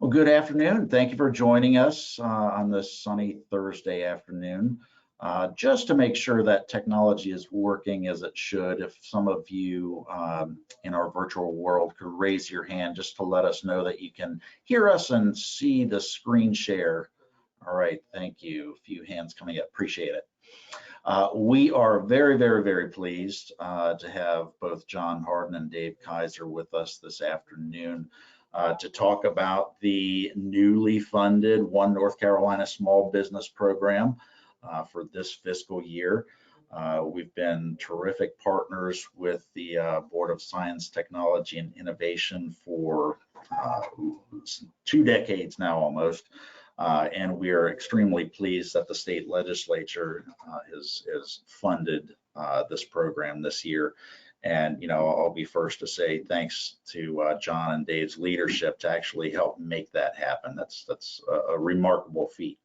Well, good afternoon. Thank you for joining us on this sunny Thursday afternoon. Just to make sure that technology is working as it should, if some of you in our virtual world could raise your hand just to let us know that you can hear us and see the screen share. All right, thank you. A few hands coming up, appreciate it. We are very pleased to have both John Harden and Dave Kaiser with us this afternoon to talk about the newly funded One North Carolina Small Business Program for this fiscal year. We've been terrific partners with the Board of Science, Technology, and Innovation for 2 decades now almost. And we are extremely pleased that the state legislature has funded this program this year. And, you know, I'll be first to say thanks to John and Dave's leadership to actually help make that happen. That's a remarkable feat.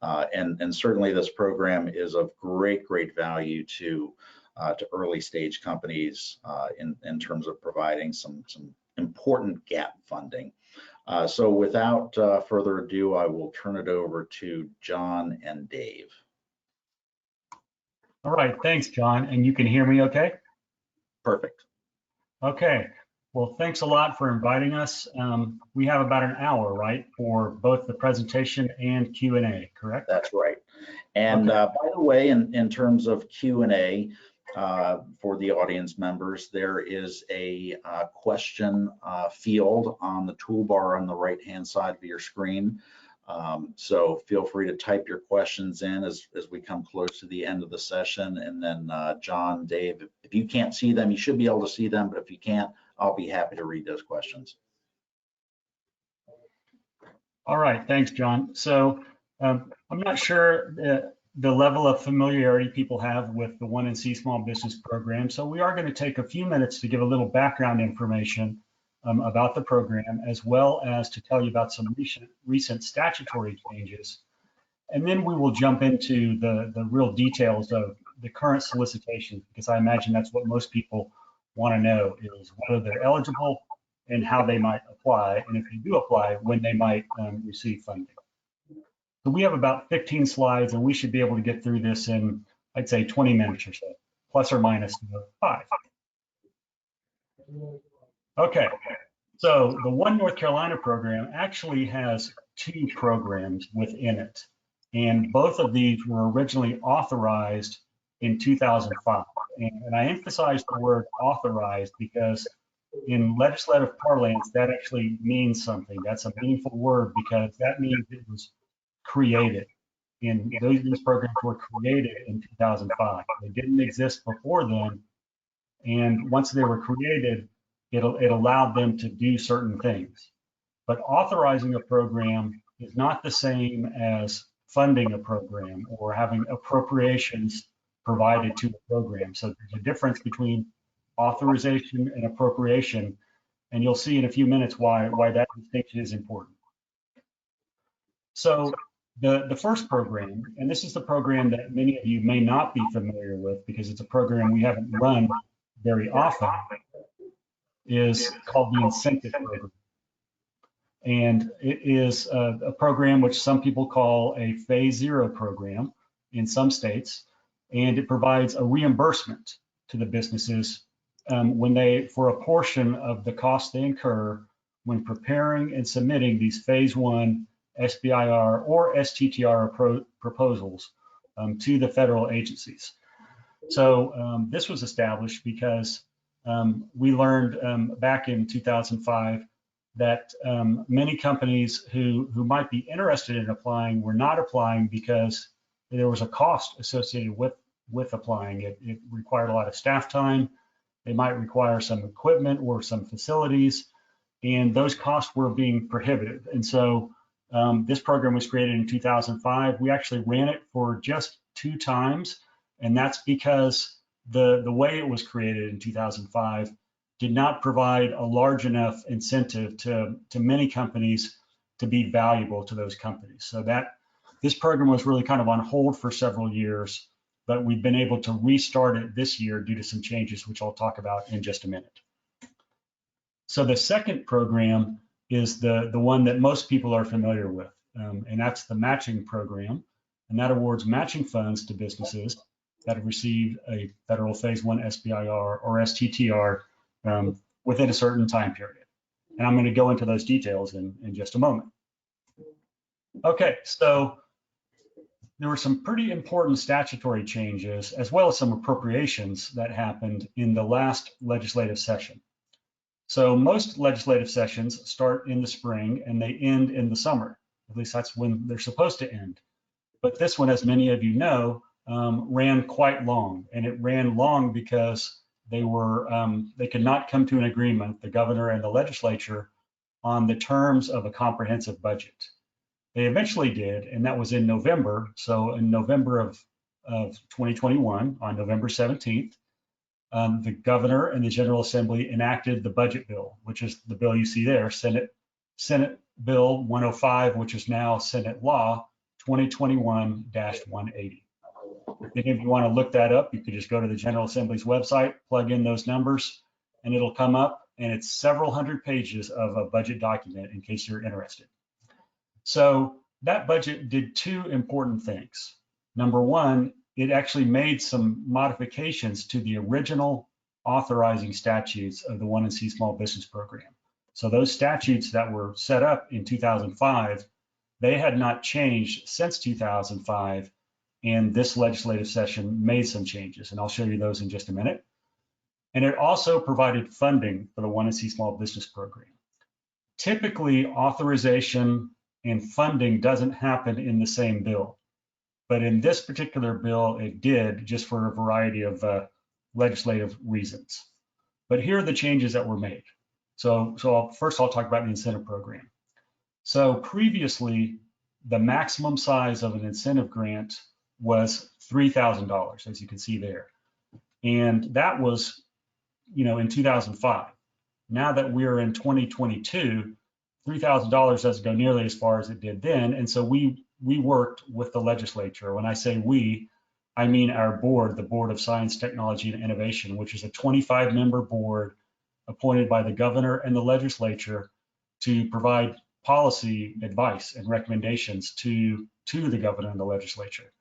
And certainly this program is of great value to early stage companies in terms of providing some important gap funding. So without further ado, I will turn it over to John and Dave. All right, thanks, John. And you can hear me okay? Perfect. Okay, well, thanks a lot for inviting us. We have about an hour, right, for both the presentation and Q&A, correct? That's right. And okay. By the way, in terms of Q&A, for the audience members, there is a question field on the toolbar on the right-hand side of your screen. So feel free to type your questions in as we come close to the end of the session. And then John, Dave, if you can't see them, you should be able to see them, but if you can't, I'll be happy to read those questions. All right, thanks, John. So I'm not sure the level of familiarity people have with the 1NC Small Business Program. So we are going to take a few minutes to give a little background information about the program, as well as to tell you about some recent statutory changes. And then we will jump into the real details of the current solicitation, because I imagine that's what most people want to know, is whether they're eligible and how they might apply, and if they do apply, when they might receive funding. So we have about 15 slides, and we should be able to get through this in, I'd say, 20 minutes or so, plus or minus 5. Okay, so the One North Carolina program actually has 2 programs within it, and both of these were originally authorized in 2005. And I emphasize the word authorized because in legislative parlance, that actually means something. That's a meaningful word because that means it was created. And these programs were created in 2005. They didn't exist before then. And once they were created, it allowed them to do certain things. But authorizing a program is not the same as funding a program or having appropriations provided to a program. So there's a difference between authorization and appropriation, and you'll see in a few minutes why that distinction is important. So the first program, and this is the program that many of you may not be familiar with because it's a program we haven't run very often, is called the incentive program. And it is a program which some people call a phase 0 program in some states, and it provides a reimbursement to the businesses for a portion of the cost they incur when preparing and submitting these phase 1 SBIR or STTR proposals to the federal agencies. So this was established because we learned back in 2005 that many companies who might be interested in applying were not applying because there was a cost associated with applying. It required a lot of staff time. They might require some equipment or some facilities, and those costs were being prohibitive. And so this program was created in 2005. We actually ran it for just 2 times, and that's because the way it was created in 2005 did not provide a large enough incentive to many companies to be valuable to those companies. So this program was really kind of on hold for several years, but we've been able to restart it this year due to some changes, which I'll talk about in just a minute. So the second program is the one that most people are familiar with, and that's the matching program, and that awards matching funds to businesses that have received a federal phase 1 SBIR or STTR within a certain time period. And I'm going to go into those details in just a moment. Okay, so there were some pretty important statutory changes as well as some appropriations that happened in the last legislative session. So most legislative sessions start in the spring and they end in the summer. At least that's when they're supposed to end. But this one, as many of you know, ran quite long, and it ran long because they could not come to an agreement, the governor and the legislature, on the terms of a comprehensive budget. They eventually did, and that was in November. So in November of 2021, on November 17th, the governor and the General Assembly enacted the budget bill, which is the bill you see there, Senate Bill 105, which is now Senate Law 2021-180. If any of you want to look that up, you could just go to the General Assembly's website, plug in those numbers, and it'll come up, and it's several hundred pages of a budget document in case you're interested. So that budget did two important things. Number one, it actually made some modifications to the original authorizing statutes of the 1&C Small Business Program. So those statutes that were set up in 2005, they had not changed since 2005, and this legislative session made some changes, and I'll show you those in just a minute. And it also provided funding for the 1&C Small Business Program. Typically, authorization and funding doesn't happen in the same bill. But in this particular bill, it did, just for a variety of legislative reasons. But here are the changes that were made. So first I'll talk about the incentive program. So previously, the maximum size of an incentive grant was $3,000, as you can see there. And that was, in 2005. Now that we're in 2022, $3,000 doesn't go nearly as far as it did then. And so we worked with the legislature. When I say we, I mean our board, the Board of Science, Technology, and Innovation, which is a 25-member board appointed by the governor and the legislature to provide policy advice and recommendations to the governor and the legislature.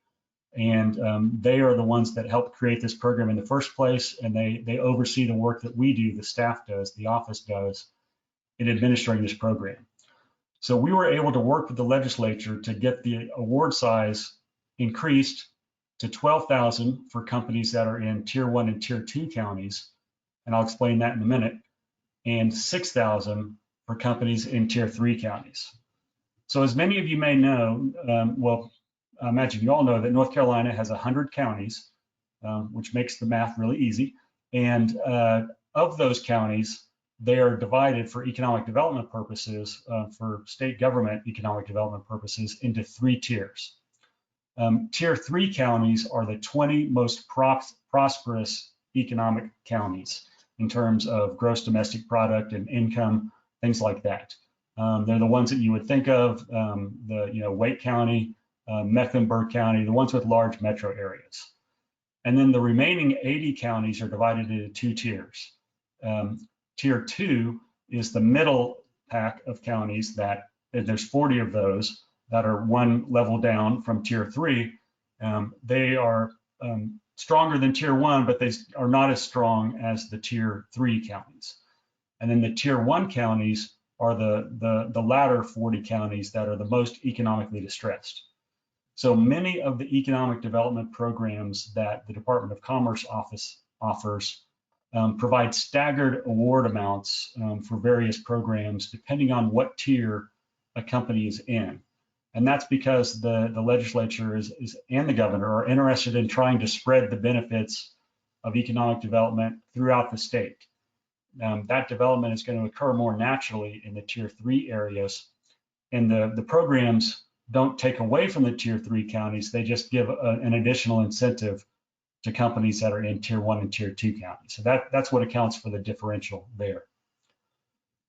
And they are the ones that helped create this program in the first place, and they oversee the work that we do, the staff does, the office does, in administering this program. So we were able to work with the legislature to get the award size increased to $12,000 for companies that are in Tier 1 and Tier 2 counties, and I'll explain that in a minute, and $6,000 for companies in Tier 3 counties. So as many of you may know, well, I imagine you all know that North Carolina has 100 counties, which makes the math really easy, and of those counties, they are divided for economic development purposes, for state government economic development purposes, into 3 tiers. Tier 3 counties are the 20 most prosperous economic counties in terms of gross domestic product and income, things like that. They're the ones that you would think of, Wake County, Mecklenburg County, the ones with large metro areas. And then the remaining 80 counties are divided into 2 tiers. Tier 2 is the middle pack of counties that, there's 40 of those that are one level down from Tier 3. They are stronger than Tier 1, but they are not as strong as the Tier 3 counties. And then the Tier 1 counties are the latter 40 counties that are the most economically distressed. So many of the economic development programs that the Department of Commerce office offers provide staggered award amounts for various programs depending on what tier a company is in. And that's because the legislature and the governor are interested in trying to spread the benefits of economic development throughout the state. That development is going to occur more naturally in the Tier 3 areas, and the programs don't take away from the Tier 3 counties, they just give an additional incentive to companies that are in Tier 1 and Tier 2 counties. So that's what accounts for the differential there.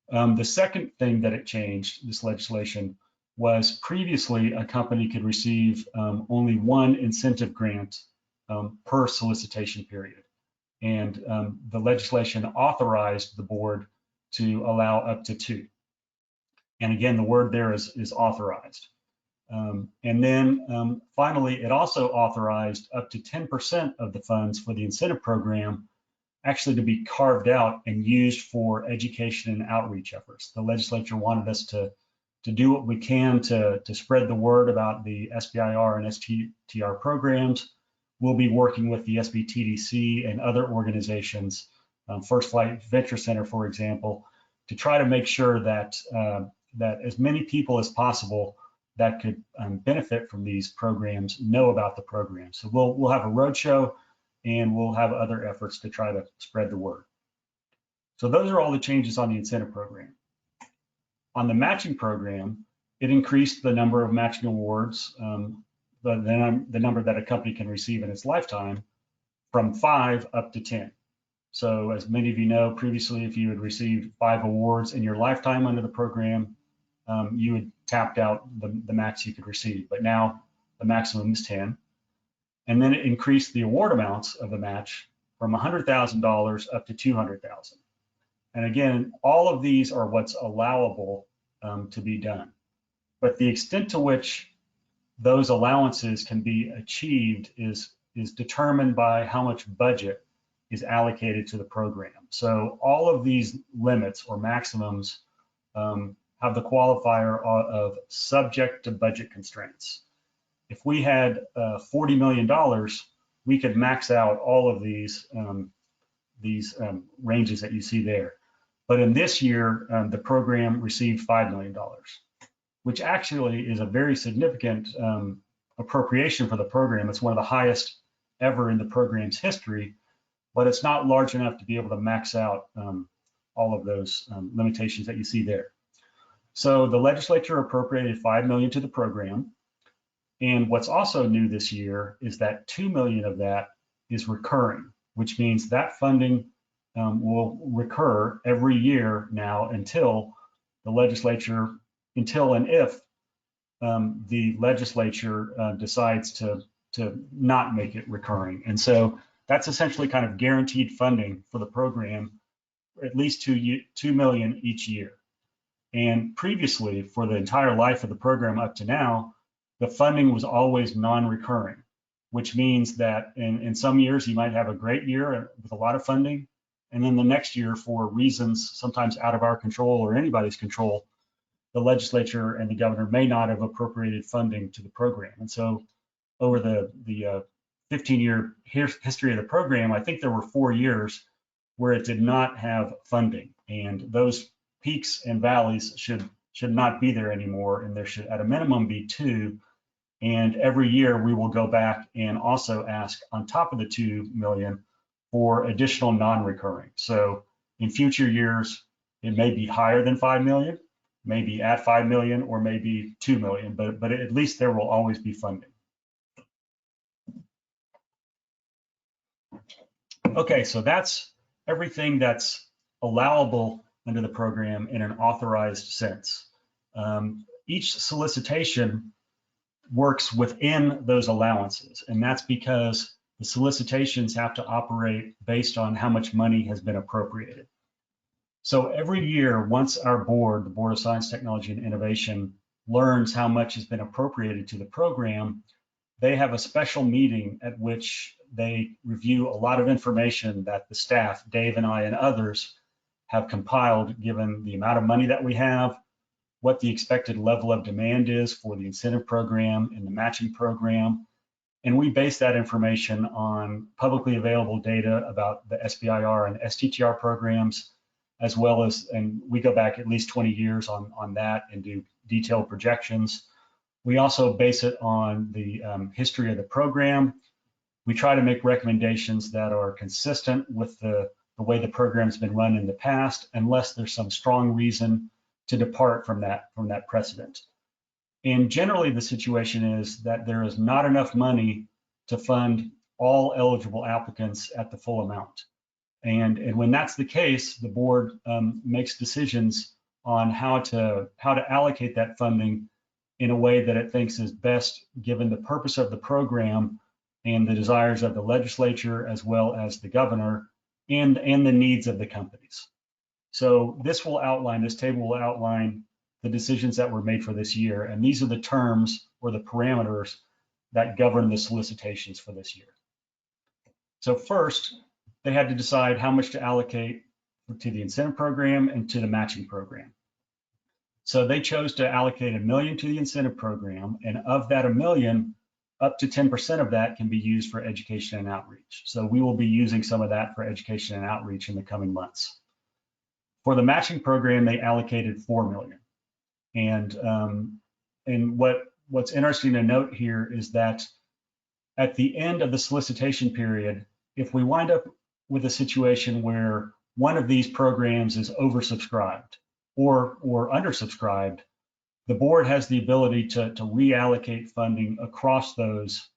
The second thing that it changed, this legislation, was previously a company could receive only one incentive grant per solicitation period. And the legislation authorized the board to allow up to 2. And again, the word there is authorized. And then finally, it also authorized up to 10% of the funds for the incentive program actually to be carved out and used for education and outreach efforts. The legislature wanted us to do what we can to spread the word about the SBIR and STTR programs. We'll be working with the SBTDC and other organizations, First Flight Venture Center, for example, to try to make sure that that as many people as possible that could benefit from these programs know about the program. So we'll have a roadshow and we'll have other efforts to try to spread the word. So those are all the changes on the incentive program. On the matching program, it increased the number of matching awards, the number that a company can receive in its lifetime, from 5 up to 10. So as many of you know, previously, if you had received 5 awards in your lifetime under the program, you had tapped out the max you could receive, but now the maximum is 10. And then it increased the award amounts of the match from $100,000 up to $200,000. And again, all of these are what's allowable to be done. But the extent to which those allowances can be achieved is determined by how much budget is allocated to the program. So all of these limits or maximums have the qualifier of subject to budget constraints. If we had $40 million, we could max out all of these ranges that you see there. But in this year, the program received $5 million, which actually is a very significant appropriation for the program. It's one of the highest ever in the program's history, but it's not large enough to be able to max out all of those limitations that you see there. So the legislature appropriated $5 million to the program. And what's also new this year is that $2 million of that is recurring, which means that funding will recur every year now until the legislature, until and if the legislature decides to not make it recurring. And so that's essentially kind of guaranteed funding for the program, at least $2 million each year. And previously, for the entire life of the program up to now, the funding was always non-recurring, which means that in some years you might have a great year with a lot of funding, and then the next year, for reasons sometimes out of our control or anybody's control, the legislature and the governor may not have appropriated funding to the program. And so over the 15-year history of the program, I think there were 4 years where it did not have funding, and those peaks and valleys should not be there anymore, and there should at a minimum be 2. And every year we will go back and also ask on top of the $2 million for additional non-recurring. So in future years, it may be higher than $5 million, maybe at $5 million, or maybe $2 million, but at least there will always be funding. Okay, so that's everything that's allowable under the program in an authorized sense. Each solicitation works within those allowances, and that's because the solicitations have to operate based on how much money has been appropriated. So every year, once our board, the Board of Science, Technology, and Innovation, learns how much has been appropriated to the program, they have a special meeting at which they review a lot of information that the staff, Dave and I and others, have compiled given the amount of money that we have, what the expected level of demand is for the incentive program and the matching program. And we base that information on publicly available data about the SBIR and STTR programs, as well as, and we go back at least 20 years on that and do detailed projections. We also base it on the history of the program. We try to make recommendations that are consistent with the way the program's been run in the past, unless there's some strong reason to depart from that precedent. And generally the situation is that there is not enough money to fund all eligible applicants at the full amount. And when that's the case, the board makes decisions on how to allocate that funding in a way that it thinks is best given the purpose of the program and the desires of the legislature, as well as the governor, and the needs of the companies. So this table will outline the decisions that were made for this year. And these are the terms or the parameters that govern the solicitations for this year. So first, they had to decide how much to allocate to the incentive program and to the matching program. So they chose to allocate $1 million to the incentive program, and of that $1 million, up to 10% of that can be used for education and outreach. So we will be using some of that for education and outreach in the coming months. For the matching program, they allocated $4 million. And what's interesting to note here is that at the end of the solicitation period, if we wind up with a situation where one of these programs is oversubscribed or undersubscribed, the board has the ability to reallocate funding across those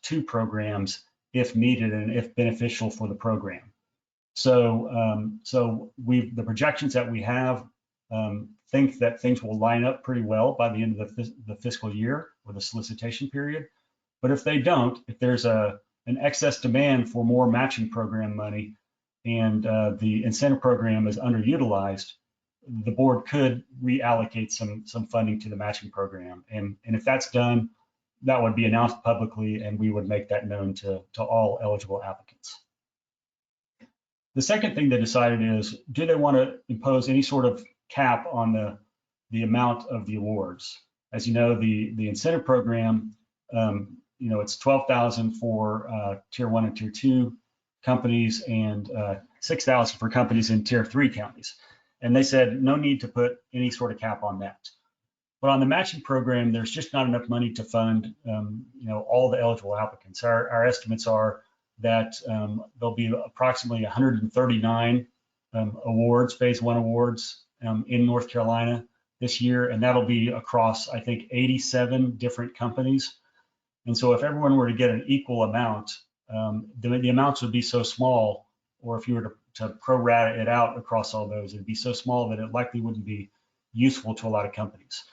two programs if needed and if beneficial for the program. So the projections that we have think that things will line up pretty well by the end of the fiscal year or the solicitation period. But if they don't, if there's an excess demand for more matching program money and the incentive program is underutilized, the board could reallocate some funding to the matching program. And if that's done, that would be announced publicly and we would make that known to all eligible applicants. The second thing they decided is, do they want to impose any sort of cap on the amount of the awards? As you know, the incentive program, it's $12,000 for tier 1 and tier 2 companies and $6,000 for companies in tier 3 counties. And they said no need to put any sort of cap on that. But on the matching program, there's just not enough money to fund all the eligible applicants. Our estimates are that there'll be approximately 139 awards, phase 1 awards in North Carolina this year, and that'll be across, I think, 87 different companies. And so if everyone were to get an equal amount, the amounts would be so small, or if you were to pro-rata it out across all those, it'd be so small that it likely wouldn't be useful to a lot of companies.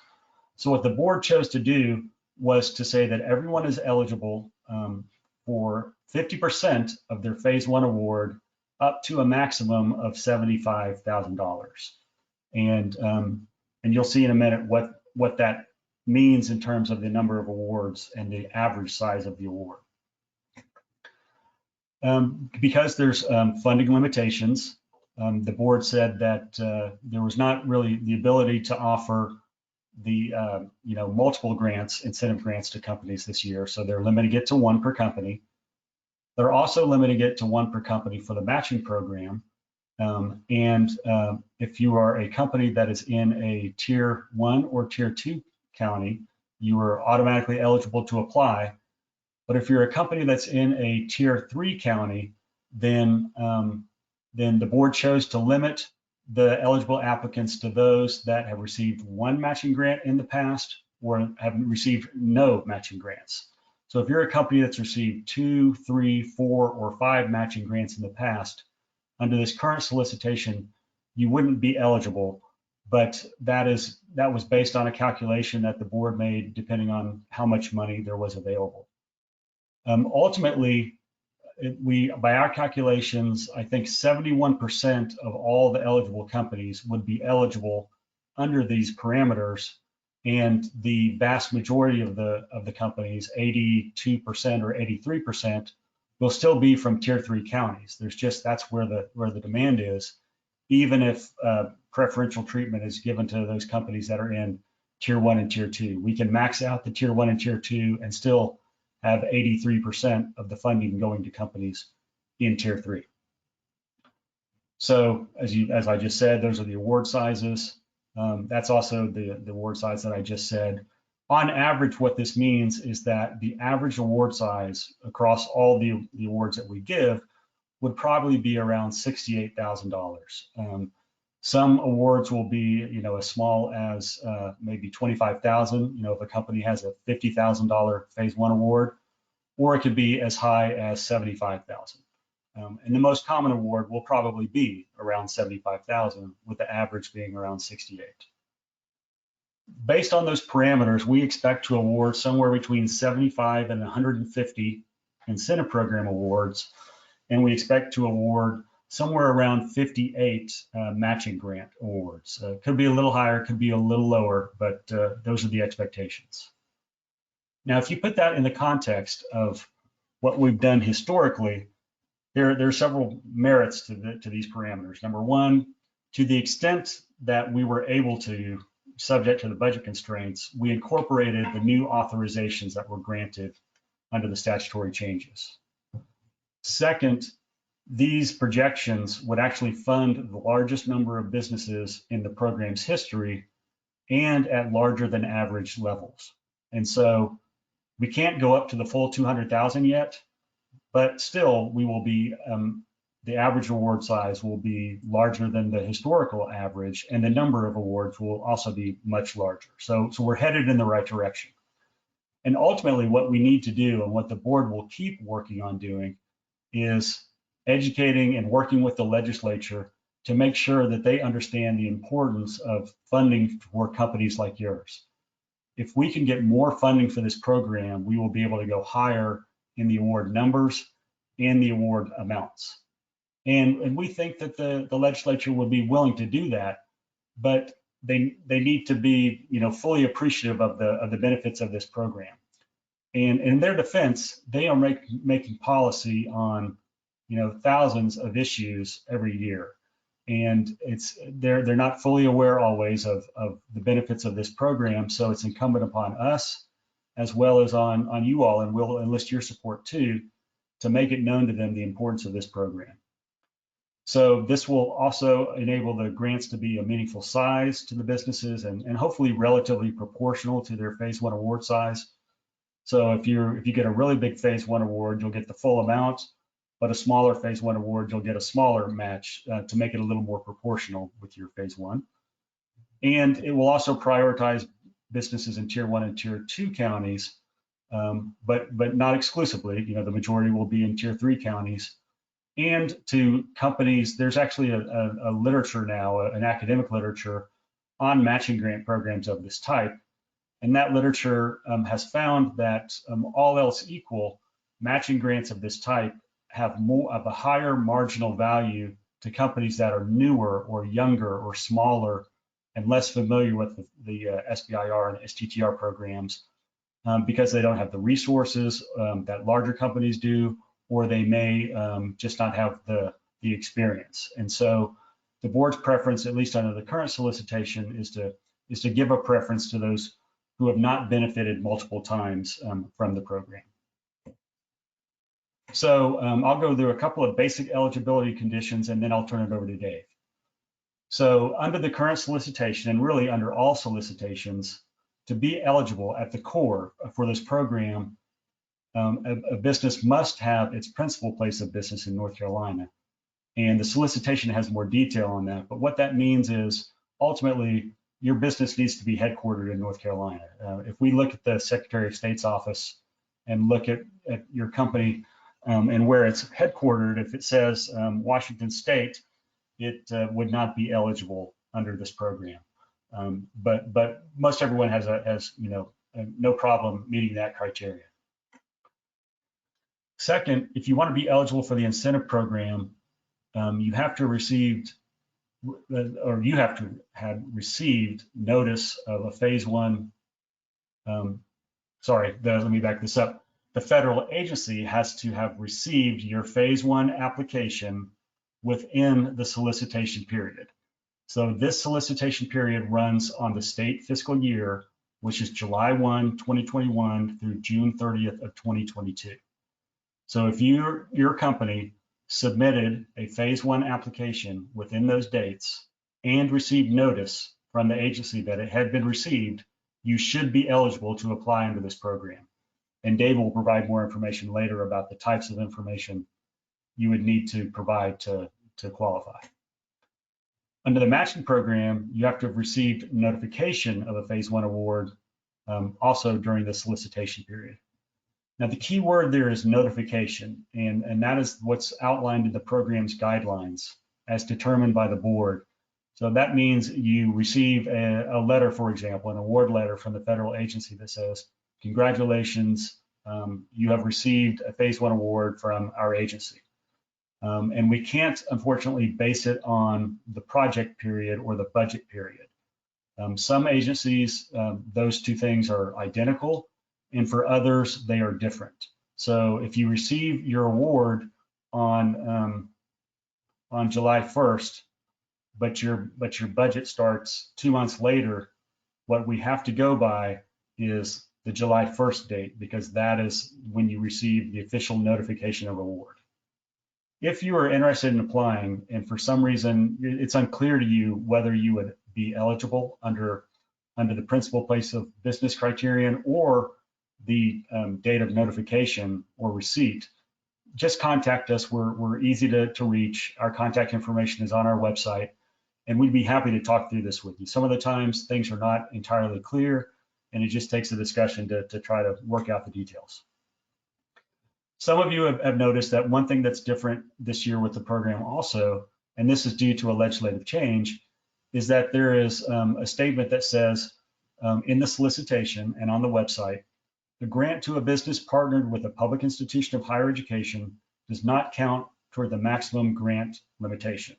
So what the board chose to do was to say that everyone is eligible for 50% of their phase 1 award up to a maximum of $75,000. And you'll see in a minute what that means in terms of the number of awards and the average size of the award. Because there's funding limitations, the board said that there was not really the ability to offer the multiple grants, incentive grants to companies this year. So they're limiting it to 1 per company. They're also limiting it to 1 per company for the matching program. If you are a company that is in a tier 1 or tier 2 county, you are automatically eligible to apply. But if you're a company that's in a tier 3 county, then the board chose to limit the eligible applicants to those that have received 1 matching grant in the past or have received no matching grants. So if you're a company that's received 2, 3, 4, or 5 matching grants in the past, under this current solicitation, you wouldn't be eligible, but that was based on a calculation that the board made depending on how much money there was available. Ultimately, by our calculations, I think 71% of all the eligible companies would be eligible under these parameters, and the vast majority of the companies, 82% or 83%, will still be from tier 3 counties. That's where the demand is, even if preferential treatment is given to those companies that are in tier 1 and tier 2. We can max out the tier 1 and tier 2 and still have 83% of the funding going to companies in tier 3. So as I just said, those are the award sizes. That's also the award size that I just said. On average, what this means is that the average award size across all the awards that we give would probably be around $68,000. Some awards will be, as small as maybe $25,000. If a company has a $50,000 phase 1 award, or it could be as high as $75,000. And the most common award will probably be around $75,000, with the average being around $68,000. Based on those parameters, we expect to award somewhere between 75 and 150 incentive program awards, and we expect to award somewhere around 58 matching grant awards. Could be a little higher, could be a little lower, but those are the expectations. Now, if you put that in the context of what we've done historically, there are several merits to these parameters. Number one, to the extent that we were able to, subject to the budget constraints, we incorporated the new authorizations that were granted under the statutory changes. Second, these projections would actually fund the largest number of businesses in the program's history and at larger than average levels. And so we can't go up to the full 200,000 yet, but still we will be, the average award size will be larger than the historical average, and the number of awards will also be much larger. So we're headed in the right direction. And ultimately what we need to do, and what the board will keep working on doing, is educating and working with the legislature to make sure that they understand the importance of funding for companies like yours. If we can get more funding for this program, we will be able to go higher in the award numbers and the award amounts. And we think that the legislature will be willing to do that, but they need to be, fully appreciative of the benefits of this program. And in their defense, they are making policy on, thousands of issues every year. And they're not fully aware always of the benefits of this program. So it's incumbent upon us, as well as on you all, and we'll enlist your support too, to make it known to them the importance of this program. So this will also enable the grants to be a meaningful size to the businesses, and hopefully relatively proportional to their phase one award size. So if you get a really big phase one award, you'll get the full amount, but a smaller phase one award, you'll get a smaller match to make it a little more proportional with your phase one. And it will also prioritize businesses in tier 1 and tier 2 counties, but not exclusively. The majority will be in tier 3 counties. And to companies, there's actually a literature now, an academic literature on matching grant programs of this type. And that literature has found that all else equal, matching grants of this type have more of a higher marginal value to companies that are newer or younger or smaller and less familiar with the SBIR and STTR programs because they don't have the resources that larger companies do, or they may just not have the experience. And so the board's preference, at least under the current solicitation, is to give a preference to those who have not benefited multiple times from the program. So I'll go through a couple of basic eligibility conditions, and then I'll turn it over to Dave. So under the current solicitation, and really under all solicitations, to be eligible at the core for this program, a business must have its principal place of business in North Carolina. And the solicitation has more detail on that. But what that means is ultimately your business needs to be headquartered in North Carolina. If we look at the Secretary of State's office and look at your company and where it's headquartered, if it says Washington State, it would not be eligible under this program. But most everyone has no problem meeting that criteria. Second, if you want to be eligible for the incentive program, you have to have received notice of a phase one. Let me back this up. The federal agency has to have received your phase one application within the solicitation period. So this solicitation period runs on the state fiscal year, which is July 1, 2021 through June 30th of 2022. So if your company submitted a phase one application within those dates and received notice from the agency that it had been received, you should be eligible to apply under this program. And Dave will provide more information later about the types of information you would need to provide to qualify. Under the matching program, you have to have received notification of a phase one award also during the solicitation period. Now, the key word there is notification, and that is what's outlined in the program's guidelines as determined by the board. So that means you receive a letter, for example, an award letter from the federal agency that says, congratulations, you have received a phase one award from our agency. And we can't, unfortunately, base it on the project period or the budget period. Some agencies, those two things are identical, and for others, they are different. So if you receive your award on July 1st, but your budget starts 2 months later, what we have to go by is the July 1st date, because that is when you receive the official notification of award. If you are interested in applying and for some reason it's unclear to you whether you would be eligible under the principal place of business criterion or the date of notification or receipt, just contact us. We're easy to reach. Our contact information is on our website, and we'd be happy to talk through this with you. Some of the times things are not entirely clear, and it just takes a discussion to try to work out the details. Some of you have noticed that one thing that's different this year with the program also, and this is due to a legislative change, is that there is a statement that says in the solicitation and on the website, the grant to a business partnered with a public institution of higher education does not count toward the maximum grant limitation.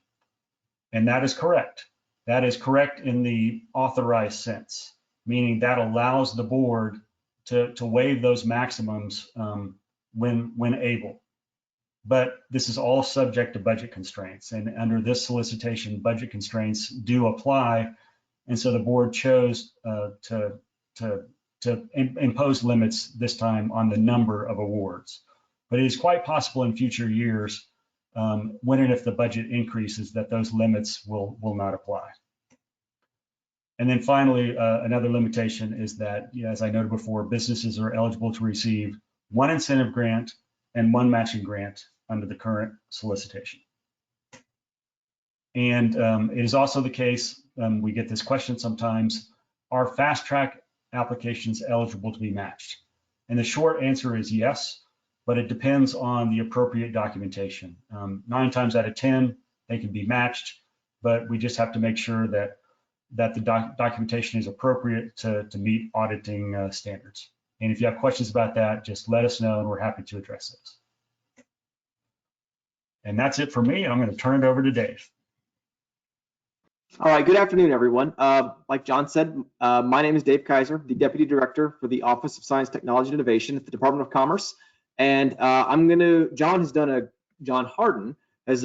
And that is correct. That is correct in the authorized sense, meaning that allows the board to waive those maximums when able. But this is all subject to budget constraints, and under this solicitation, budget constraints do apply, and so the board chose to impose limits this time on the number of awards. But it is quite possible in future years, when and if the budget increases, that those limits will not apply. And then finally, another limitation is that, as I noted before, businesses are eligible to receive one incentive grant and one matching grant under the current solicitation. And it is also the case, we get this question sometimes, are fast track applications eligible to be matched? And the short answer is yes, but it depends on the appropriate documentation. 9 times out of 10, they can be matched, but we just have to make sure that the documentation is appropriate to meet auditing standards. And if you have questions about that, just let us know and we're happy to address those. And that's it for me. I'm going to turn it over to Dave. All right, good afternoon, everyone. Like John said, my name is Dave Kaiser, the Deputy Director for the Office of Science, Technology, and Innovation at the Department of Commerce. And John Harden has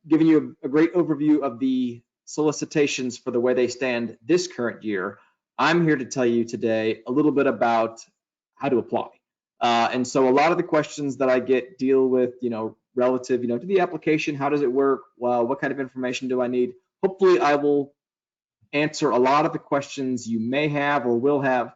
given you a great overview of the solicitations for the way they stand this current year. I'm here to tell you today a little bit about how to apply. And so a lot of the questions that I get deal with, relative, to the application. How does it work? Well, what kind of information do I need? Hopefully I will answer a lot of the questions you may have or will have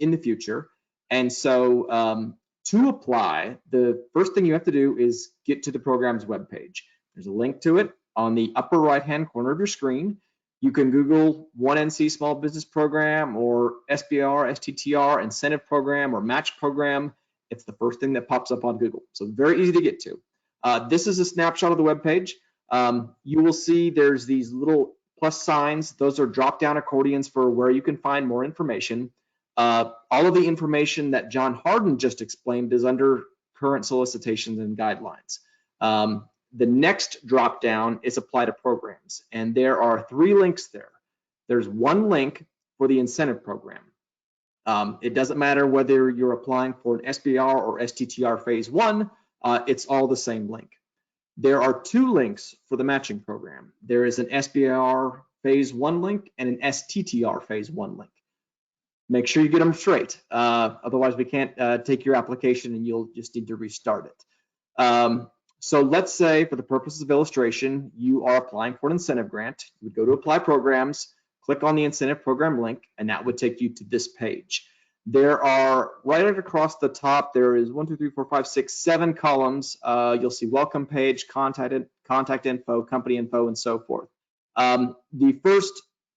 in the future. And so to apply, the first thing you have to do is get to the program's webpage. There's a link to it on the upper right-hand corner of your screen. You can Google 1NC Small Business Program or SBIR, STTR, Incentive Program or Match Program. It's the first thing that pops up on Google. So very easy to get to. This is a snapshot of the webpage. You will see there's these little plus signs. Those are drop-down accordions for where you can find more information. All of the information that John Harden just explained is under current solicitations and guidelines. The next drop-down is apply to programs, and there are 3 links there. There's one link for the incentive program. It doesn't matter whether you're applying for an SBIR or STTR phase 1, it's all the same link. There are 2 links for the matching program. There is an SBIR phase 1 link and an STTR phase 1 link. Make sure you get them straight. Otherwise, we can't take your application and you'll just need to restart it. So let's say, for the purposes of illustration, you are applying for an incentive grant. You would go to Apply Programs, click on the incentive program link, and that would take you to this page. There are, right across the top, there is 1, 2, 3, 4, 5, 6, 7 columns. You'll see welcome page, contact info, company info, and so forth. The first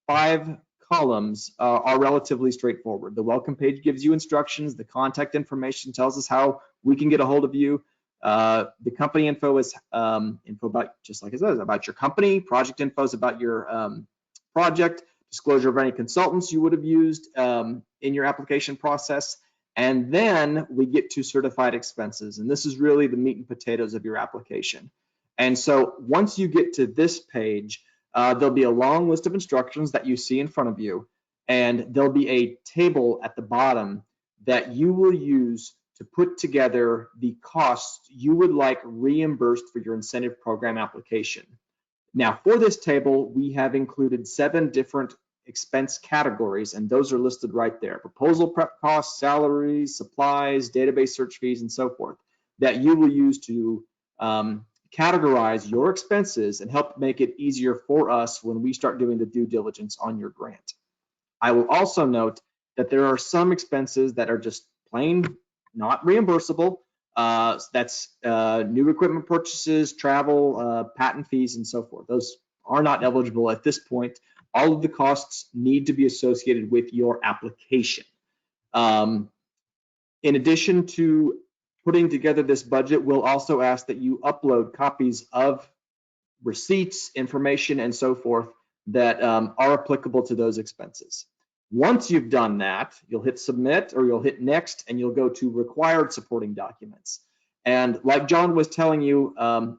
5 columns are relatively straightforward. The welcome page gives you instructions. The contact information tells us how we can get a hold of you. The company info is info about, just like it says, about your company. Project info is about your project. Disclosure of any consultants you would have used in your application process. And then we get to certified expenses. And this is really the meat and potatoes of your application. And so once you get to this page, there'll be a long list of instructions that you see in front of you, and there'll be a table at the bottom that you will use to put together the costs you would like reimbursed for your incentive program application. Now, for this table, we have included 7 different expense categories, and those are listed right there: proposal prep costs, salaries, supplies, database search fees, and so forth, that you will use to categorize your expenses and help make it easier for us when we start doing the due diligence on your grant. I will also note that there are some expenses that are just plain not reimbursable. That's new equipment purchases, travel, patent fees, and so forth. Those are not eligible at this point. All of the costs need to be associated with your application. In addition to putting together this budget, we'll also ask that you upload copies of receipts, information, and so forth that are applicable to those expenses. Once you've done that, you'll hit submit or you'll hit next, and you'll go to required supporting documents. And like John was telling you,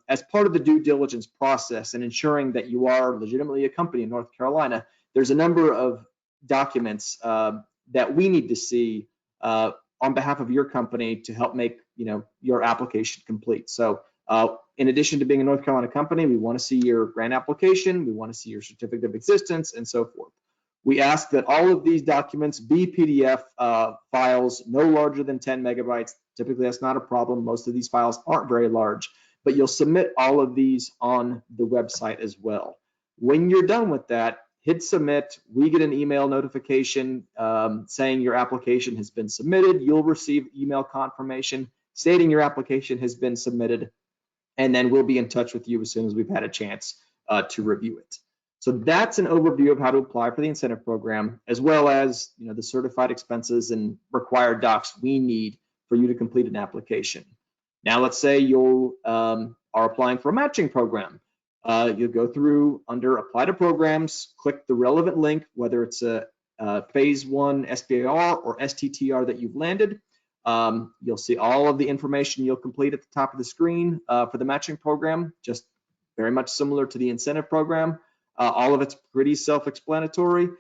as part of the due diligence process and ensuring that you are legitimately a company in North Carolina, there's a number of documents that we need to see on behalf of your company to help make your application complete. So in addition to being a North Carolina company, we want to see your grant application, we want to see your certificate of existence, and so forth. We ask that all of these documents be PDF files no larger than 10 megabytes. Typically, that's not a problem. Most of these files aren't very large, but you'll submit all of these on the website as well. When you're done with that, hit submit. We get an email notification saying your application has been submitted. You'll receive email confirmation stating your application has been submitted, and then we'll be in touch with you as soon as we've had a chance to review it. So that's an overview of how to apply for the incentive program, as well as the certified expenses and required docs we need for you to complete an application. Now, let's say you are applying for a matching program. You'll go through under Apply to Programs, click the relevant link, whether it's a Phase 1 SBIR or STTR that you've landed. You'll see all of the information you'll complete at the top of the screen for the matching program, just very much similar to the incentive program. All of it's pretty self-explanatory.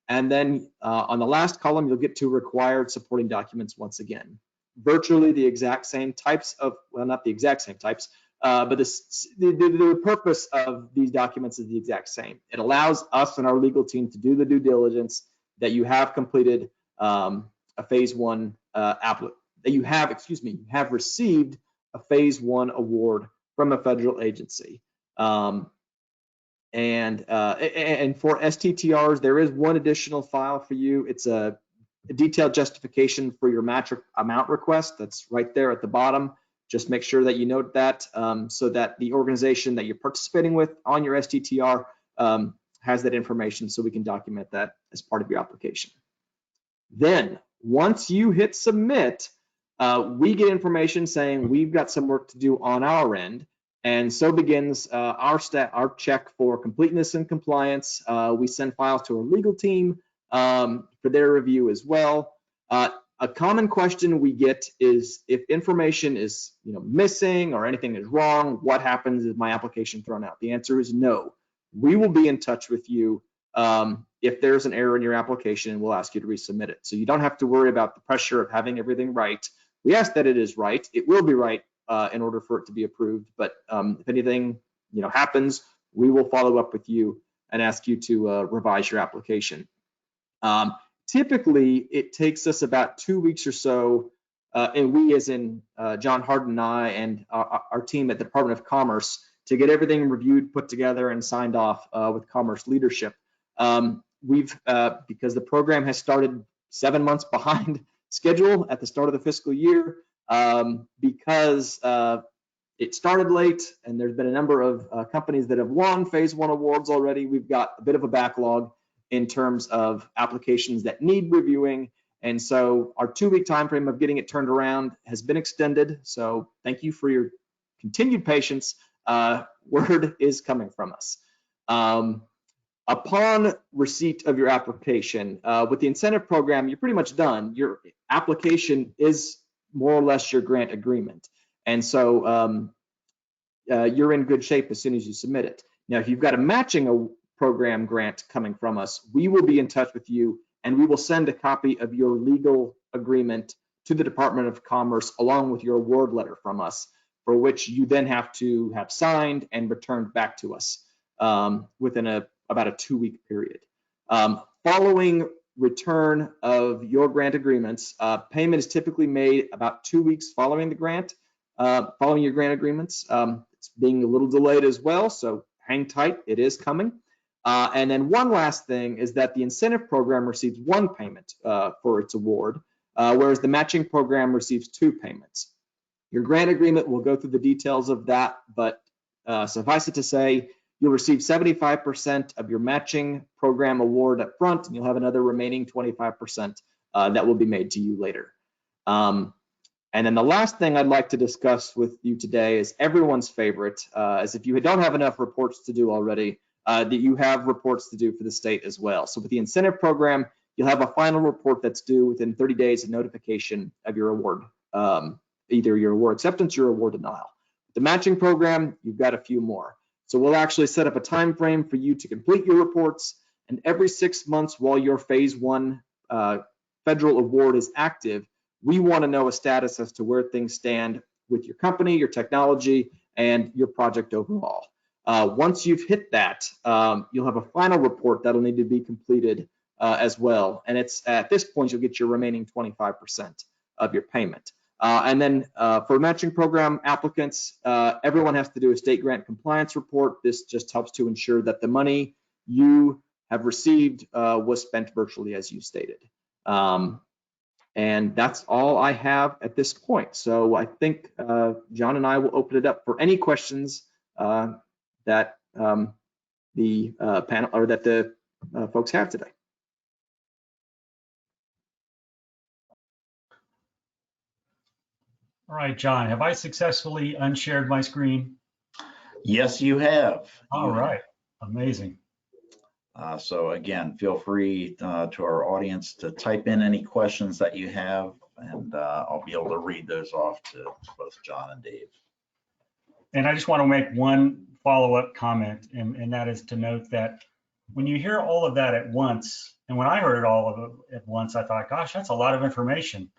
And then on the last column, you'll get to required supporting documents once again. Virtually the exact same types of, well, not the exact same types, but the purpose of these documents is the exact same. It allows us and our legal team to do the due diligence that you have completed a Phase 1 applicant, that you have received a Phase 1 award from a federal agency. And for STTRs, there is one additional file for you. It's a detailed justification for your match amount request. That's right there at the bottom. Just make sure that you note that so that the organization that you're participating with on your STTR has that information, so we can document that as part of your application. Then, once you hit submit, we get information saying we've got some work to do on our end. And so begins our check for completeness and compliance. We send files to our legal team for their review as well. A common question we get is if information is missing or anything is wrong, what happens? Is my application thrown out? The answer is no. We will be in touch with you if there's an error in your application, and we'll ask you to resubmit it. So you don't have to worry about the pressure of having everything right. We ask that it is right. It will be right in order for it to be approved. But if anything happens, we will follow up with you and ask you to revise your application. Typically, it takes us about 2 weeks or so, and we as in John Harden and I and our team at the Department of Commerce to get everything reviewed, put together, and signed off with Commerce leadership. Because the program has started 7 months behind schedule at the start of the fiscal year, because it started late and there's been a number of companies that have won Phase 1 awards already. We've got a bit of a backlog in terms of applications that need reviewing. And so our 2-week time frame of getting it turned around has been extended. So thank you for your continued patience. Word is coming from us. Upon receipt of your application, with the incentive program, you're pretty much done. Your application is more or less your grant agreement. And so you're in good shape as soon as you submit it. Now, if you've got a matching program grant coming from us, we will be in touch with you and we will send a copy of your legal agreement to the Department of Commerce along with your award letter from us, for which you then have to have signed and returned back to us within about a 2-week period. Following return of your grant agreements, payment is typically made about 2 weeks following the grant, following your grant agreements. It's being a little delayed as well, so hang tight, it is coming. And then one last thing is that the incentive program receives 1 payment for its award, whereas the matching program receives 2 payments. Your grant agreement will go through the details of that, but suffice it to say, you'll receive 75% of your matching program award up front, and you'll have another remaining 25% that will be made to you later. And then the last thing I'd like to discuss with you today is everyone's favorite, is if you don't have enough reports to do already, that you have reports to do for the state as well. So with the incentive program, you'll have a final report that's due within 30 days of notification of your award, either your award acceptance or your award denial. The matching program, you've got a few more. So we'll actually set up a time frame for you to complete your reports, and every 6 months while your phase 1 federal award is active, we want to know a status as to where things stand with your company, your technology, and your project overall. Once you've hit that, you'll have a final report that'll need to be completed as well, and it's at this point you'll get your remaining 25% of your payment. And then for matching program applicants, everyone has to do a state grant compliance report. This just helps to ensure that the money you have received was spent virtually as you stated. And that's all I have at this point. So I think John and I will open it up for any questions that the panel or that the folks have today. All right, John, have I successfully unshared my screen? Yes, you have. All right, amazing. So again, feel free to our audience to type in any questions that you have, and I'll be able to read those off to both John and Dave. And I just want to make one follow-up comment, and that is to note that when you hear all of that at once, and when I heard it all of it at once, I thought, gosh, that's a lot of information.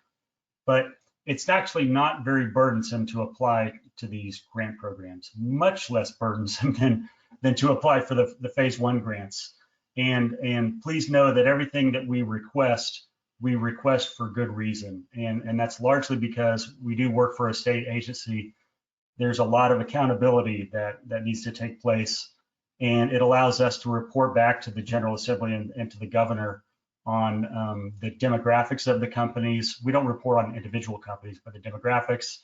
But it's actually not very burdensome to apply to these grant programs, much less burdensome than to apply for the phase 1 grants. And please know that everything that we request for good reason. And that's largely because we do work for a state agency. There's a lot of accountability that needs to take place. And it allows us to report back to the General Assembly and to the governor on the demographics of the companies. We don't report on individual companies, but the demographics,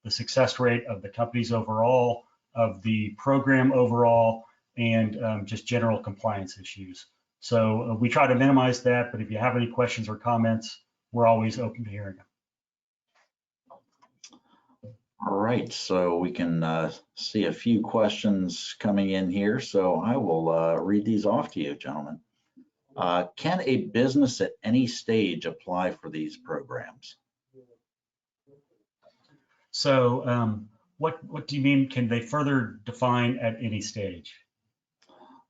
the success rate of the companies overall, of the program overall, and just general compliance issues. So we try to minimize that, but if you have any questions or comments, we're always open to hearing them. All right, so we can see a few questions coming in here. So I will read these off to you, gentlemen. Can a business at any stage apply for these programs? So what do you mean, can they further define at any stage?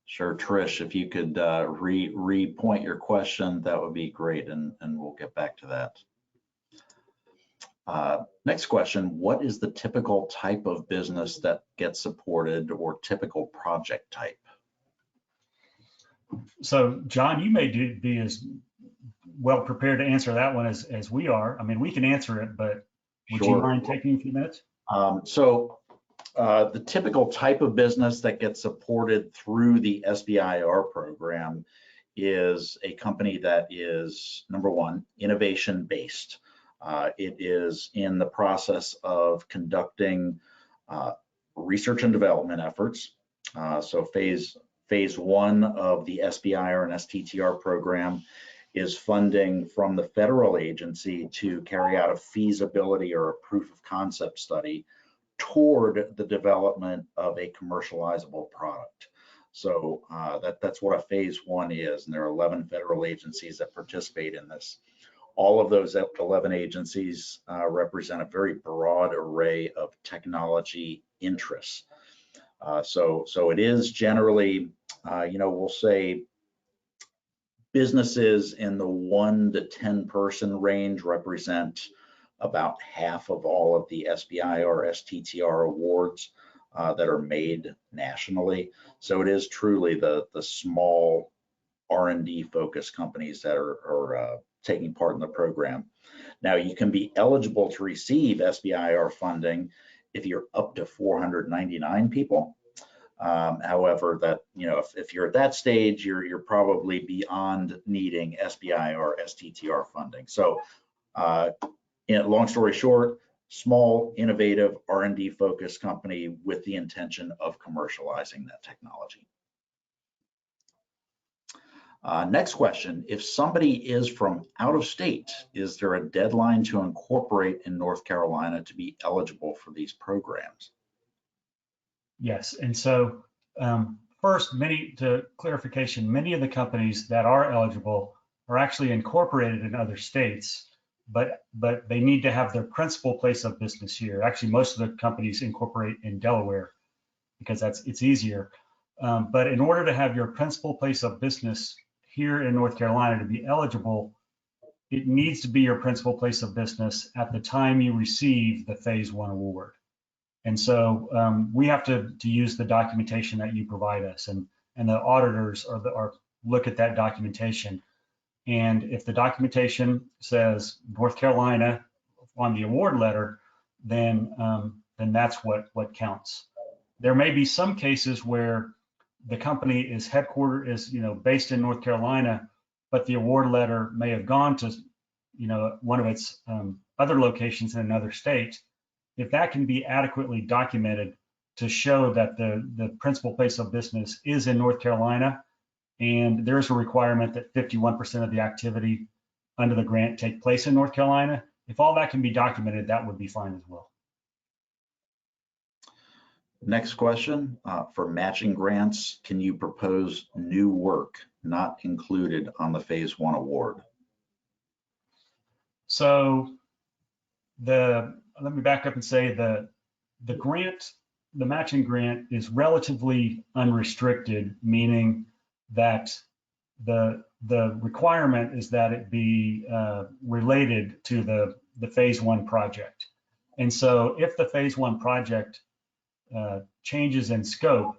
Sure, Trish, if you could re-point your question, that would be great, and we'll get back to that. Next question, what is the typical type of business that gets supported or typical project type? So John, you may be as well prepared to answer that one as we are. I mean, we can answer it, but would you mind taking a few minutes? The typical type of business that gets supported through the SBIR program is a company that is, number one, innovation based. It is in the process of conducting research and development efforts. So phase 1 of the SBIR and STTR program is funding from the federal agency to carry out a feasibility or a proof of concept study toward the development of a commercializable product. So that's what a phase 1 is, and there are 11 federal agencies that participate in this. All of those 11 agencies represent a very broad array of technology interests. So it is generally, we'll say businesses in the 1 to 10 person range represent about half of all of the SBIR, STTR awards that are made nationally. So it is truly the small R&D focused companies that are taking part in the program. Now, you can be eligible to receive SBIR funding if you're up to 499 people. However, that if you're at that stage, you're probably beyond needing SBIR, STTR funding. So, long story short, small, innovative R&D focused company with the intention of commercializing that technology. Next question, if somebody is from out of state, is there a deadline to incorporate in North Carolina to be eligible for these programs? Yes, and so first, clarification, many of the companies that are eligible are actually incorporated in other states, but they need to have their principal place of business here. Actually, most of the companies incorporate in Delaware because it's easier. But in order to have your principal place of business here in North Carolina to be eligible, it needs to be your principal place of business at the time you receive the Phase 1 award. And so we have to use the documentation that you provide us, and the auditors look at that documentation. And if the documentation says North Carolina on the award letter, then that's what counts. There may be some cases where the company is based in North Carolina, but the award letter may have gone to one of its other locations in another state. If that can be adequately documented to show that the principal place of business is in North Carolina, and there's a requirement that 51% of the activity under the grant take place in North Carolina, if all that can be documented, that would be fine as well. Next question, for matching grants, can you propose new work not included on the Phase 1 award? So let me back up and say the matching grant is relatively unrestricted, meaning that the requirement is that it be related to the Phase 1 project. And so if the Phase 1 project changes in scope,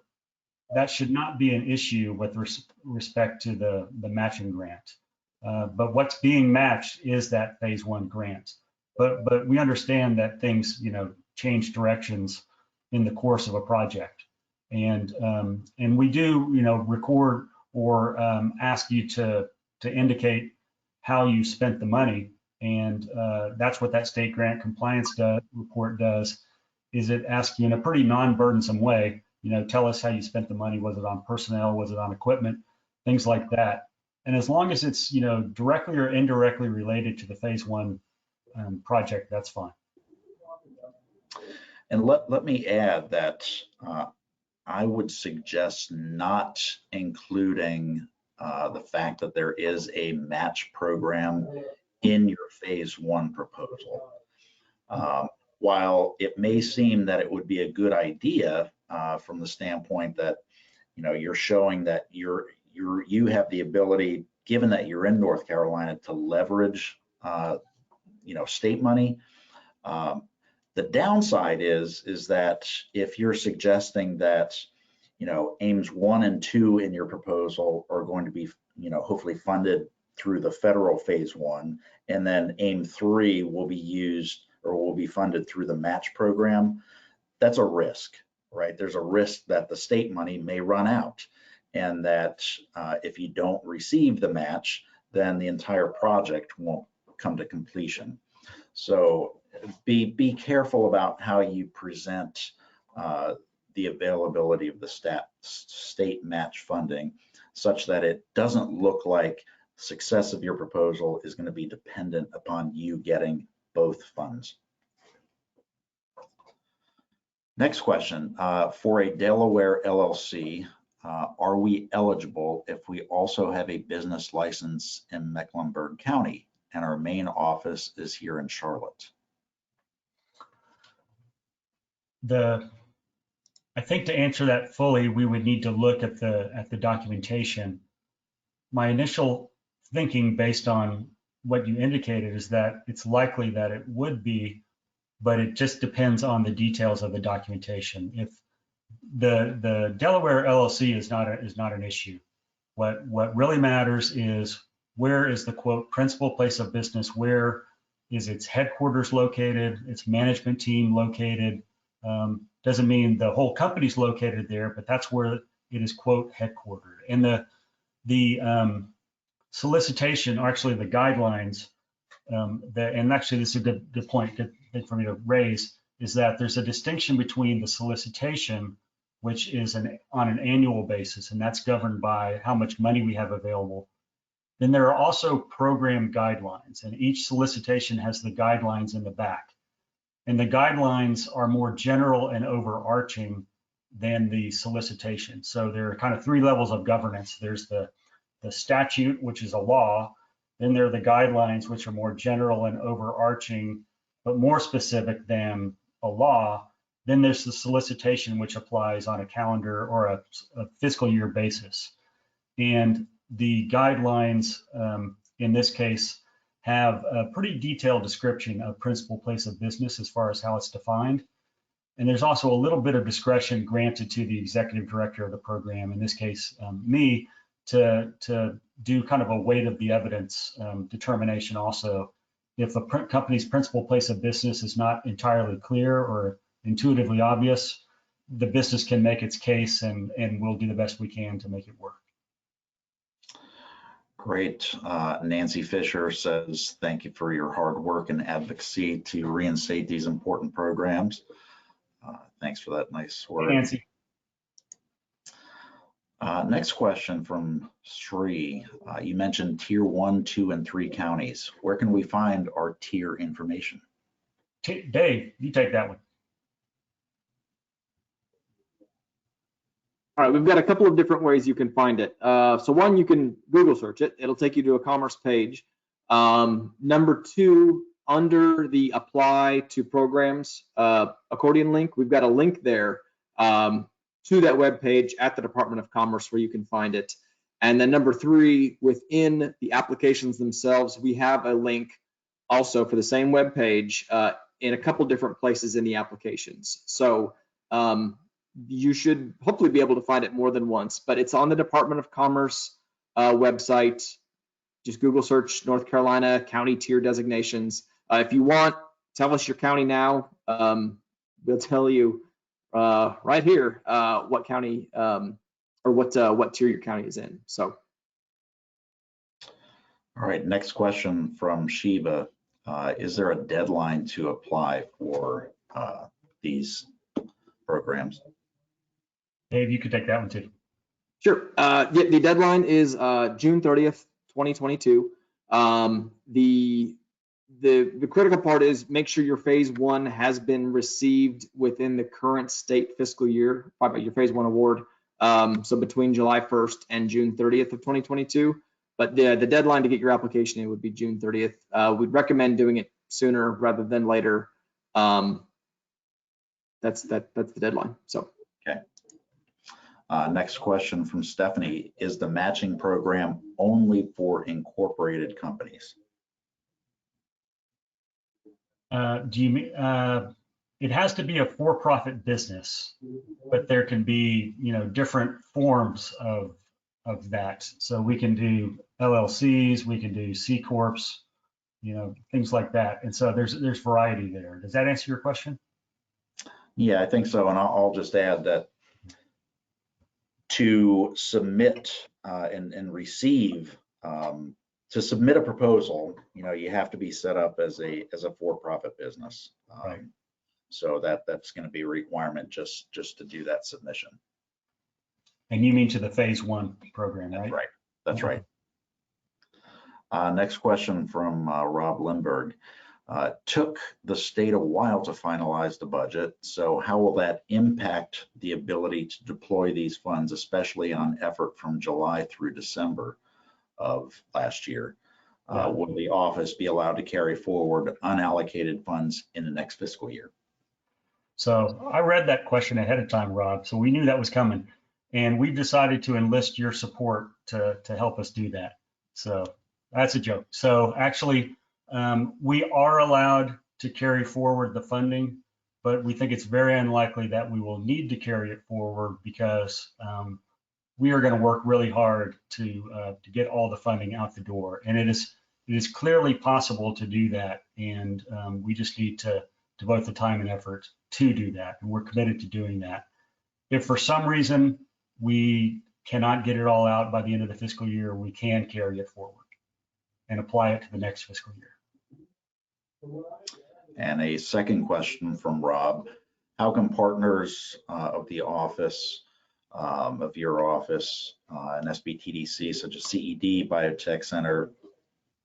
that should not be an issue with respect to the matching grant. But what's being matched is that Phase 1 grant. But we understand that things change directions in the course of a project, and we do record or ask you to indicate how you spent the money, and that's what that state grant compliance report does. Is it asks you in a pretty non-burdensome way, tell us how you spent the money. Was it on personnel? Was it on equipment? Things like that. And as long as it's directly or indirectly related to the Phase 1 project, that's fine. And let me add that I would suggest not including the fact that there is a match program in your Phase 1 proposal. While it may seem that it would be a good idea from the standpoint that you're showing that you have the ability, given that you're in North Carolina, to leverage state money. The downside is that if you're suggesting that aims 1 and 2 in your proposal are going to be hopefully funded through the federal Phase 1, and then aim 3 will be used or will be funded through the match program, that's a risk, right? There's a risk that the state money may run out, and that if you don't receive the match, then the entire project won't come to completion. So be careful about how you present the availability of the state match funding, such that it doesn't look like success of your proposal is going to be dependent upon you getting both funds. Next question, for a Delaware LLC, are we eligible if we also have a business license in Mecklenburg County and our main office is here in Charlotte? I think to answer that fully, we would need to look at the documentation. My initial thinking, based on what you indicated, is that it's likely that it would be, but it just depends on the details of the documentation. If the Delaware LLC is not an issue. What really matters is, where is the quote principal place of business? Where is its headquarters located? Its management team located? Doesn't mean the whole company's located there, but that's where it is quote headquartered. And the solicitation, or actually the guidelines, and actually this is a good point, good thing for me to raise, is that there's a distinction between the solicitation, which is on an annual basis, and that's governed by how much money we have available. Then there are also program guidelines, and each solicitation has the guidelines in the back. And the guidelines are more general and overarching than the solicitation. So there are kind of three levels of governance. There's the statute, which is a law. Then there are the guidelines, which are more general and overarching, but more specific than a law. Then there's the solicitation, which applies on a calendar or a fiscal year basis. And the guidelines, in this case, have a pretty detailed description of principal place of business as far as how it's defined. And there's also a little bit of discretion granted to the executive director of the program, in this case, me, to do kind of a weight of the evidence determination also. If a company's principal place of business is not entirely clear or intuitively obvious, the business can make its case, and we'll do the best we can to make it work. Great. Nancy Fisher says, thank you for your hard work and advocacy to reinstate these important programs. Thanks for that nice word. Hey, Nancy. Next question from Sri. You mentioned tier 1, 2, and 3 counties. Where can we find our tier information? Dave, you take that one. All right, we've got a couple of different ways you can find it. So one, you can Google search it. It'll take you to a commerce page. Number two, under the apply to programs accordion link, we've got a link there to that web page at the Department of Commerce where you can find it. And then number three, within the applications themselves, we have a link also for the same web page in a couple different places in the applications. So you should hopefully be able to find it more than once, but it's on the Department of Commerce website. Just Google search North Carolina county tier designations. If you want, tell us your county now. We'll tell you right here what county or what tier your county is in. So. All right, next question from Shiva. Is there a deadline to apply for these programs? Dave, you could take that one too. Sure. The deadline is June 30th, 2022. The critical part is make sure your phase one has been received within the current state fiscal year, your phase one award. So between July 1st and June 30th of 2022. But the deadline to get your application in would be June 30th. We'd recommend doing it sooner rather than later. That's the deadline. So. Okay. Next question from Stephanie. Is the matching program only for incorporated companies? Do you mean it has to be a for-profit business, but there can be, different forms of that. So we can do LLCs, we can do C corps, things like that. And so there's variety there. Does that answer your question? Yeah, I think so. And I'll just add that to submit and receive, to submit a proposal, you have to be set up as a for-profit business. Right. So that's going to be a requirement just to do that submission. And you mean to the phase one program, right? That's right. That's okay. Right. Next question from Rob Lindbergh. Took the state a while to finalize the budget, so how will that impact the ability to deploy these funds, especially on effort from July through December of last year? Will the office be allowed to carry forward unallocated funds in the next fiscal year? So I read that question ahead of time, Rob, so we knew that was coming. And we've decided to enlist your support to help us do that. So that's a joke. So actually, we are allowed to carry forward the funding, but we think it's very unlikely that we will need to carry it forward because we are going to work really hard to get all the funding out the door. And it is clearly possible to do that. And we just need to devote the time and effort to do that. And we're committed to doing that. If for some reason we cannot get it all out by the end of the fiscal year, we can carry it forward and apply it to the next fiscal year. And a second question from Rob: how can partners of the office, of your office, and SBTDC, such as CED, Biotech Center,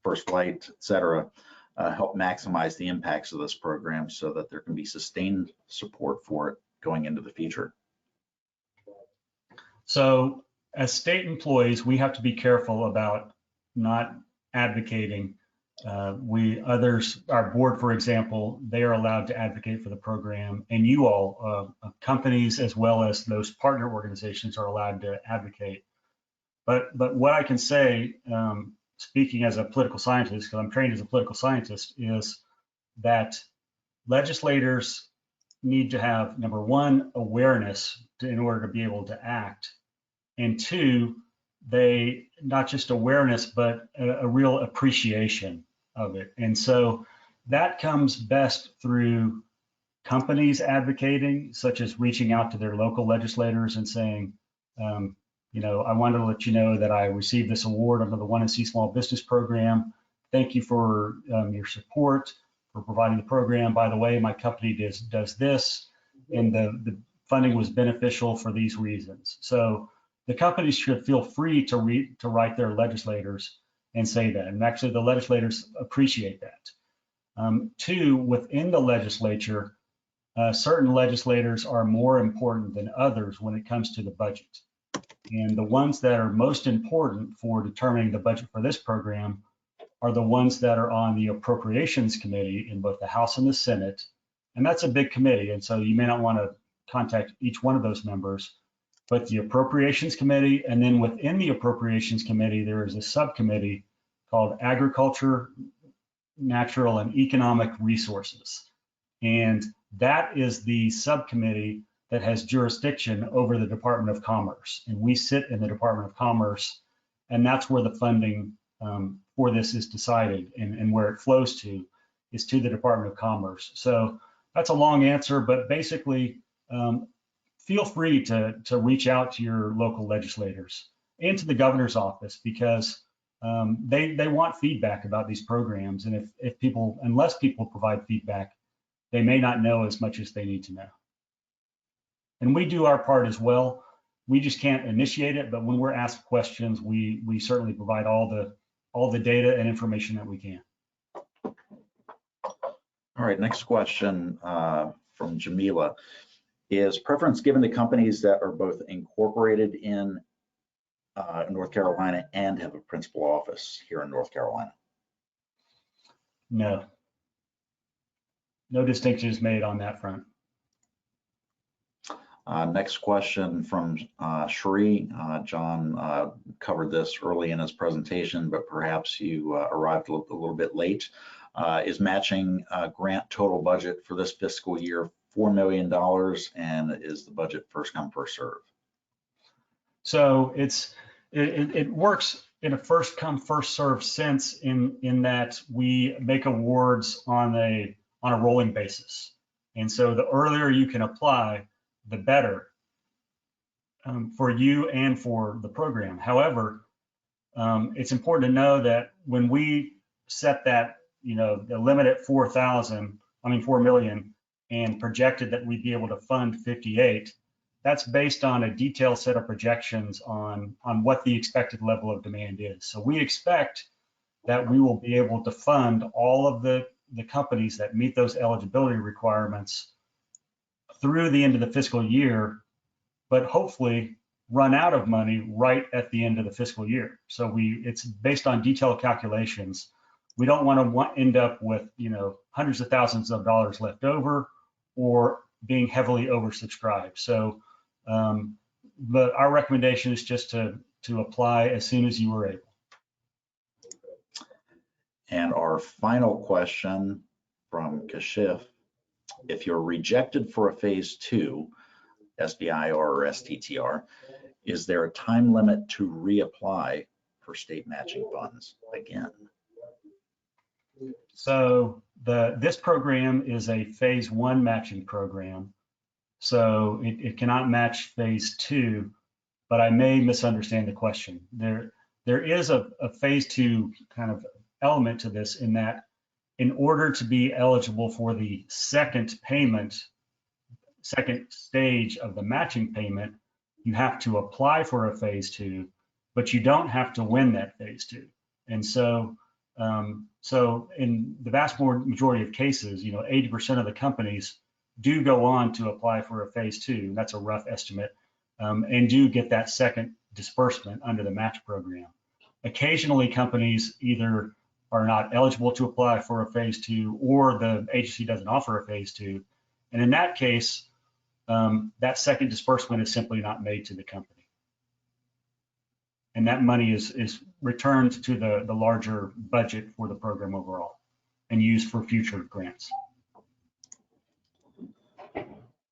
First Flight, et cetera, help maximize the impacts of this program so that there can be sustained support for it going into the future? So as state employees, we have to be careful about not advocating. Our board, for example, they are allowed to advocate for the program, and you all, companies as well as those partner organizations, are allowed to advocate. But what I can say, speaking as a political scientist, because I'm trained as a political scientist, is that legislators need to have, number one, awareness in order to be able to act, and two, they not just awareness, but a real appreciation of it. And so that comes best through companies advocating, such as reaching out to their local legislators and saying, I wanted to let you know that I received this award under the 1NC Small Business Program. Thank you for your support for providing the program. By the way, my company does this, and the funding was beneficial for these reasons. So the companies should feel free to write their legislators and say that. And actually, the legislators appreciate that. Two, within the legislature, certain legislators are more important than others when it comes to the budget. And the ones that are most important for determining the budget for this program are the ones that are on the Appropriations Committee in both the House and the Senate. And that's a big committee. And so you may not want to contact each one of those members, but the Appropriations Committee, and then within the Appropriations Committee, there is a subcommittee called Agriculture, Natural and Economic Resources. And that is the subcommittee that has jurisdiction over the Department of Commerce. And we sit in the Department of Commerce, and that's where the funding for this is decided, and where it flows to is to the Department of Commerce. So that's a long answer, but basically, feel free to reach out to your local legislators and to the governor's office, because they want feedback about these programs. And unless people provide feedback, they may not know as much as they need to know. And we do our part as well. We just can't initiate it, but when we're asked questions, we certainly provide all the data and information that we can. All right, next question from Jamila. Is preference given to companies that are both incorporated in North Carolina and have a principal office here in North Carolina? No. No distinction is made on that front. Next question from Sheree. John covered this early in his presentation, but perhaps you arrived a little bit late. Is matching grant total budget for this fiscal year $4 million, and is the budget first come, first serve? So it works in a first come, first serve sense in that we make awards on a rolling basis. And so the earlier you can apply, the better for you and for the program. However, it's important to know that when we set that, the limit at 4 million, and projected that we'd be able to fund 58, that's based on a detailed set of projections on what the expected level of demand is. So we expect that we will be able to fund all of the companies that meet those eligibility requirements through the end of the fiscal year, but hopefully run out of money right at the end of the fiscal year. So it's based on detailed calculations. We don't want to end up with hundreds of thousands of dollars left over, or being heavily oversubscribed. So, but our recommendation is just to apply as soon as you are able. And our final question from Kashif: if you're rejected for a phase 2 SBIR or STTR, is there a time limit to reapply for state matching funds again? So this program is a phase 1 matching program. So it cannot match phase 2, but I may misunderstand the question. There is a phase 2 kind of element to this, in that in order to be eligible for the second stage of the matching payment, you have to apply for a phase 2, but you don't have to win that phase 2. And so, so in the vast majority of cases, 80% of the companies do go on to apply for a phase 2. That's a rough estimate, and do get that second disbursement under the match program. Occasionally, companies either are not eligible to apply for a phase 2, or the agency doesn't offer a phase 2. And in that case, that second disbursement is simply not made to the company. And that money is returned to the larger budget for the program overall and used for future grants.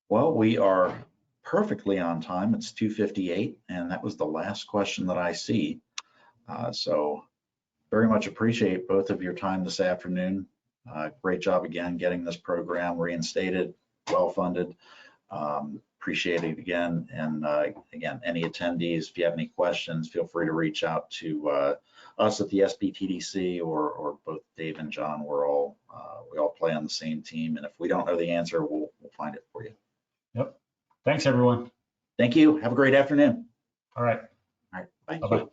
Well, we are perfectly on time. It's 2:58, and that was the last question that I see. So very much appreciate both of your time this afternoon. Great job again getting this program reinstated, well-funded. Appreciate it again. And again, any attendees, if you have any questions, feel free to reach out to us at the SBTDC or both Dave and John. We all play on the same team, and if we don't know the answer, we'll find it for you. Yep. Thanks, everyone. Thank you. Have a great afternoon. All right. All right. Bye. Bye-bye.